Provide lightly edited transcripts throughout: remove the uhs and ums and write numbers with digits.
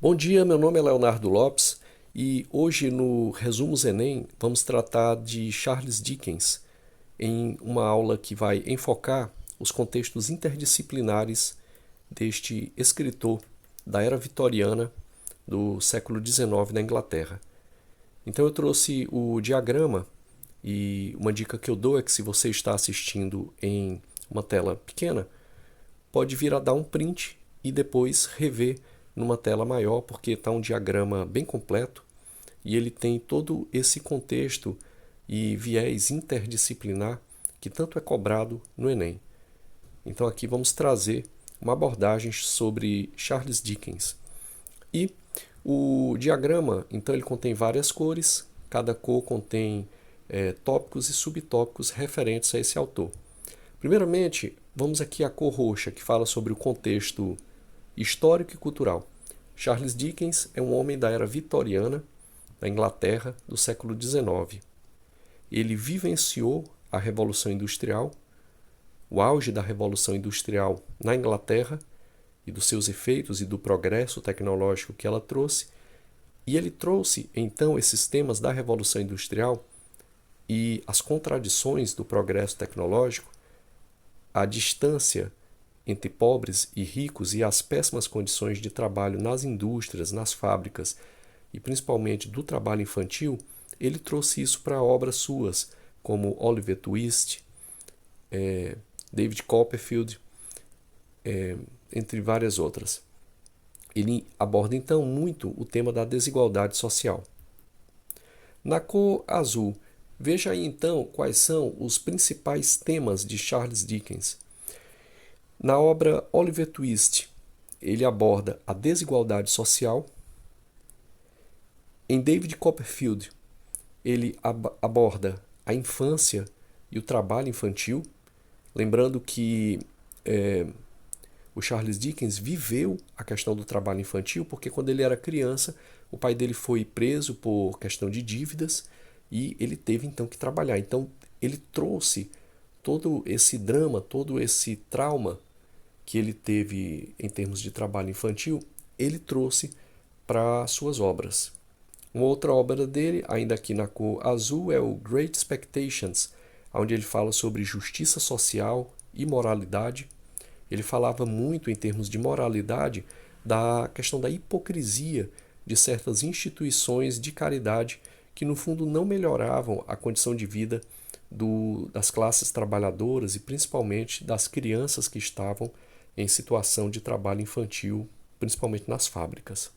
Bom dia, meu nome é Leonardo Lopes e hoje no Resumos Enem vamos tratar de Charles Dickens em uma aula que vai enfocar os contextos interdisciplinares deste escritor da era vitoriana do século XIX na Inglaterra. Então eu trouxe o diagrama e uma dica que eu dou é que se você está assistindo em uma tela pequena, pode vir a dar um print e depois rever numa tela maior, porque está um diagrama bem completo e ele tem todo esse contexto e viés interdisciplinar que tanto é cobrado no Enem. Então aqui vamos trazer uma abordagem sobre Charles Dickens. E o diagrama, então ele contém várias cores, cada cor contém tópicos e subtópicos referentes a esse autor. Primeiramente, vamos aqui à cor roxa, que fala sobre o contexto histórico e cultural. Charles Dickens é um homem da era vitoriana, da Inglaterra, do século XIX. Ele vivenciou a Revolução Industrial, o auge da Revolução Industrial na Inglaterra e dos seus efeitos e do progresso tecnológico que ela trouxe, e ele trouxe então esses temas da Revolução Industrial e as contradições do progresso tecnológico, a distância entre pobres e ricos e as péssimas condições de trabalho nas indústrias, nas fábricas e principalmente do trabalho infantil, ele trouxe isso para obras suas, como Oliver Twist, David Copperfield, entre várias outras. Ele aborda então muito o tema da desigualdade social. Na cor azul, veja aí então quais são os principais temas de Charles Dickens. Na obra Oliver Twist, ele aborda a desigualdade social. Em David Copperfield, ele aborda a infância e o trabalho infantil. Lembrando que o Charles Dickens viveu a questão do trabalho infantil, porque quando ele era criança, o pai dele foi preso por questão de dívidas e ele teve então que trabalhar. Então ele trouxe todo esse drama, todo esse trauma que ele teve em termos de trabalho infantil, ele trouxe para suas obras. Uma outra obra dele, ainda aqui na cor azul, é o Great Expectations, onde ele fala sobre justiça social e moralidade. Ele falava muito em termos de moralidade da questão da hipocrisia de certas instituições de caridade que no fundo não melhoravam a condição de vida das classes trabalhadoras e principalmente das crianças que estavam em situação de trabalho infantil, principalmente nas fábricas.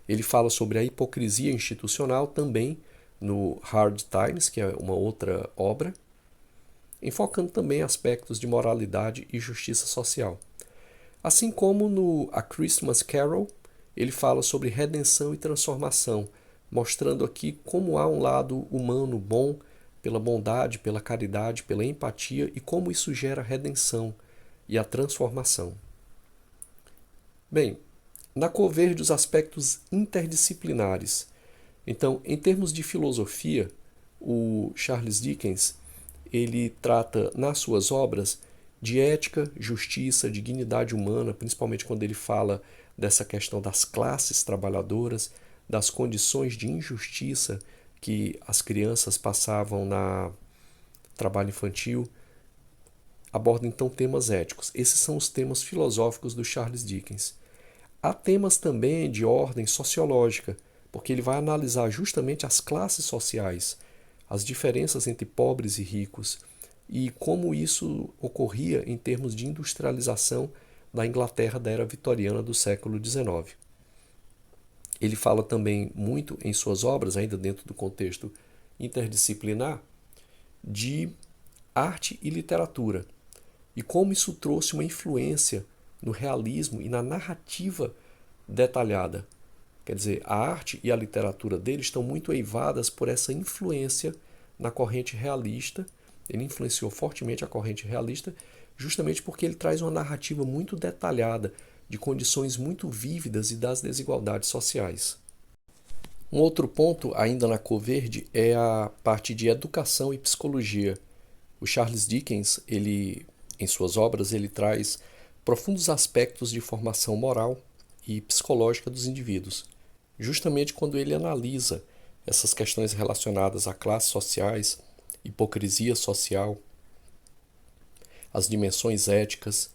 Ele fala sobre a hipocrisia institucional também no Hard Times, que é uma outra obra, enfocando também aspectos de moralidade e justiça social. Assim como no A Christmas Carol, ele fala sobre redenção e transformação, mostrando aqui como há um lado humano bom, pela bondade, pela caridade, pela empatia e como isso gera redenção e a transformação. Bem, na cor verde, os aspectos interdisciplinares. Então, em termos de filosofia, o Charles Dickens ele trata nas suas obras de ética, justiça, dignidade humana, principalmente quando ele fala dessa questão das classes trabalhadoras, das condições de injustiça que as crianças passavam no trabalho infantil. Aborda então temas éticos. Esses são os temas filosóficos do Charles Dickens. Há temas também de ordem sociológica, porque ele vai analisar justamente as classes sociais, as diferenças entre pobres e ricos e como isso ocorria em termos de industrialização da Inglaterra da era vitoriana do século XIX. Ele fala também muito em suas obras, ainda dentro do contexto interdisciplinar, de arte e literatura e como isso trouxe uma influência no realismo e na narrativa detalhada. Quer dizer, a arte e a literatura dele estão muito eivadas por essa influência na corrente realista. Ele influenciou fortemente a corrente realista, justamente porque ele traz uma narrativa muito detalhada, de condições muito vívidas e das desigualdades sociais. Um outro ponto, ainda na cor verde, é a parte de educação e psicologia. O Charles Dickens, em suas obras, ele traz profundos aspectos de formação moral e psicológica dos indivíduos, justamente quando ele analisa essas questões relacionadas a classes sociais, hipocrisia social, as dimensões éticas,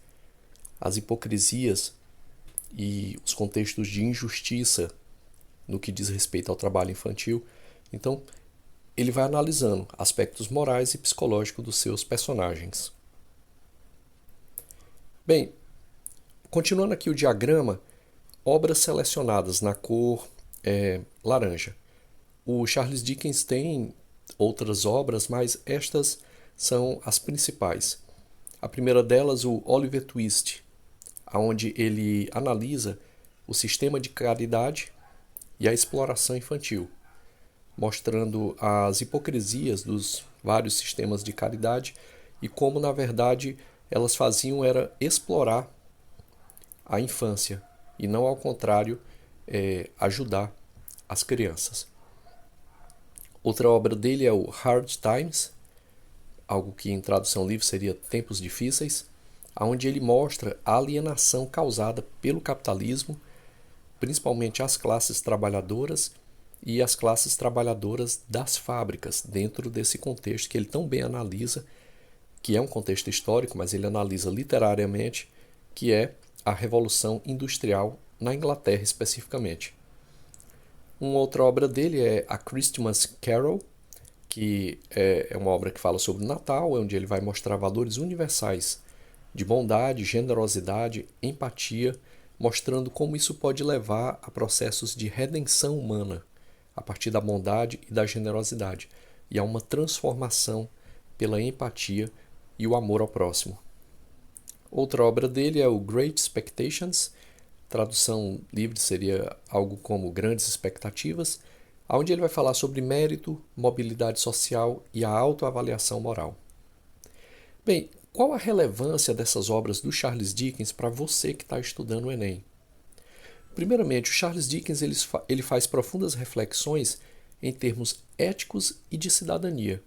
as hipocrisias e os contextos de injustiça no que diz respeito ao trabalho infantil. Então, ele vai analisando aspectos morais e psicológicos dos seus personagens. Bem, continuando aqui o diagrama, obras selecionadas na cor laranja. O Charles Dickens tem outras obras, mas estas são as principais. A primeira delas, o Oliver Twist, onde ele analisa o sistema de caridade e a exploração infantil, mostrando as hipocrisias dos vários sistemas de caridade e como, na verdade, elas faziam era explorar a infância e não, ao contrário, ajudar as crianças. Outra obra dele é o Hard Times, algo que em tradução livre seria Tempos Difíceis, onde ele mostra a alienação causada pelo capitalismo, principalmente as classes trabalhadoras e as classes trabalhadoras das fábricas, dentro desse contexto que ele tão bem analisa, que é um contexto histórico, mas ele analisa literariamente, que é a Revolução Industrial na Inglaterra especificamente. Uma outra obra dele é A Christmas Carol, que é uma obra que fala sobre o Natal, onde ele vai mostrar valores universais de bondade, generosidade, empatia, mostrando como isso pode levar a processos de redenção humana, a partir da bondade e da generosidade, e a uma transformação pela empatia e o amor ao próximo. Outra obra dele é o Great Expectations, tradução livre seria algo como Grandes Expectativas, onde ele vai falar sobre mérito, mobilidade social e a autoavaliação moral. Bem, qual a relevância dessas obras do Charles Dickens para você que está estudando o Enem? Primeiramente, o Charles Dickens ele faz profundas reflexões em termos éticos e de cidadania.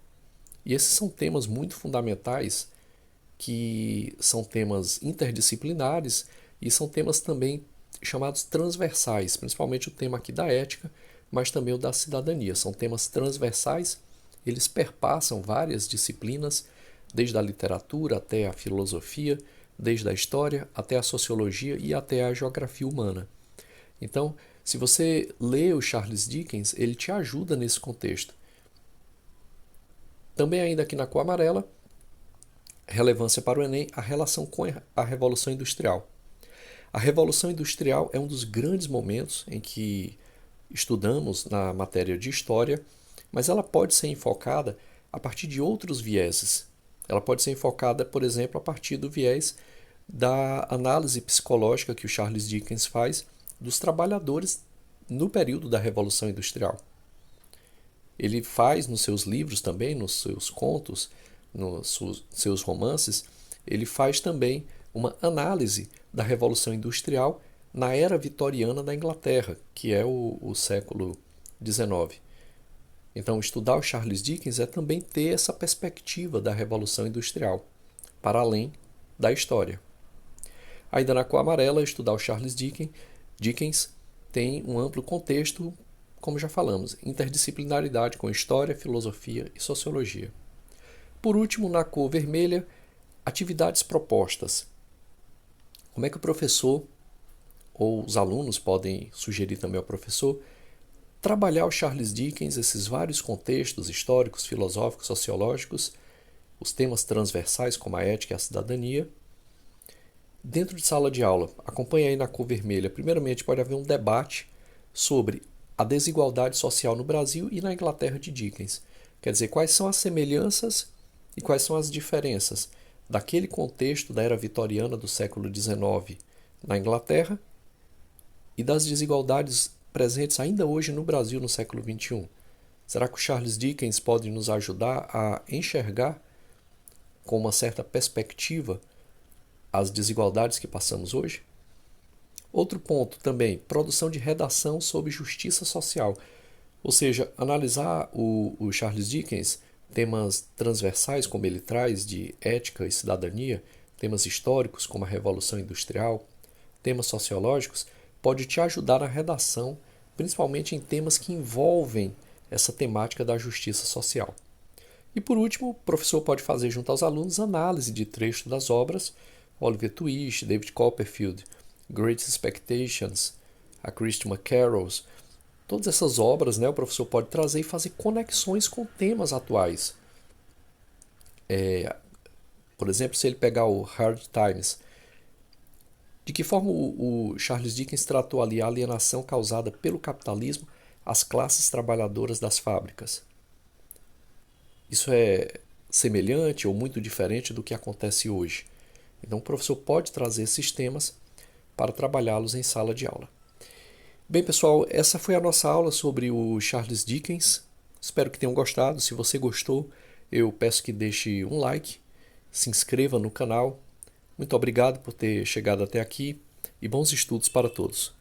E esses são temas muito fundamentais, que são temas interdisciplinares e são temas também chamados transversais, principalmente o tema aqui da ética, mas também o da cidadania. São temas transversais, eles perpassam várias disciplinas, desde a literatura até a filosofia, desde a história até a sociologia e até a geografia humana. Então, se você lê o Charles Dickens, ele te ajuda nesse contexto. Também ainda aqui na cor amarela, relevância para o Enem, a relação com a Revolução Industrial. A Revolução Industrial é um dos grandes momentos em que estudamos na matéria de História, mas ela pode ser enfocada a partir de outros vieses. Ela pode ser enfocada, por exemplo, a partir do viés da análise psicológica que o Charles Dickens faz dos trabalhadores no período da Revolução Industrial. Ele faz nos seus livros também, nos seus contos, nos seus romances, ele faz também uma análise da Revolução Industrial na era vitoriana da Inglaterra, que é o século XIX. Então, estudar o Charles Dickens é também ter essa perspectiva da Revolução Industrial, para além da história. Ainda na cor amarela, estudar o Charles Dickens tem um amplo contexto, como já falamos, interdisciplinaridade com história, filosofia e sociologia. Por último, na cor vermelha, atividades propostas. Como é que o professor ou os alunos podem sugerir também ao professor trabalhar o Charles Dickens, esses vários contextos históricos, filosóficos, sociológicos, os temas transversais como a ética e a cidadania, dentro de sala de aula. Acompanhe aí na cor vermelha. Primeiramente, pode haver um debate sobre a desigualdade social no Brasil e na Inglaterra de Dickens. Quer dizer, quais são as semelhanças e quais são as diferenças daquele contexto da era vitoriana do século XIX na Inglaterra e das desigualdades presentes ainda hoje no Brasil no século XXI. Será que o Charles Dickens pode nos ajudar a enxergar com uma certa perspectiva as desigualdades que passamos hoje? Outro ponto também, produção de redação sobre justiça social, ou seja, analisar o Charles Dickens, temas transversais como ele traz de ética e cidadania, temas históricos como a Revolução Industrial, temas sociológicos, pode te ajudar na redação, principalmente em temas que envolvem essa temática da justiça social. E por último, o professor pode fazer junto aos alunos análise de trecho das obras Oliver Twist, David Copperfield, Great Expectations, a Christie McCarrolls. Todas essas obras, né, o professor pode trazer e fazer conexões com temas atuais. Por exemplo, se ele pegar o Hard Times, de que forma o Charles Dickens tratou ali a alienação causada pelo capitalismo às classes trabalhadoras das fábricas? Isso é semelhante ou muito diferente do que acontece hoje. Então, o professor pode trazer esses temas para trabalhá-los em sala de aula. Bem, pessoal, essa foi a nossa aula sobre o Charles Dickens. Espero que tenham gostado. Se você gostou, eu peço que deixe um like, se inscreva no canal. Muito obrigado por ter chegado até aqui e bons estudos para todos.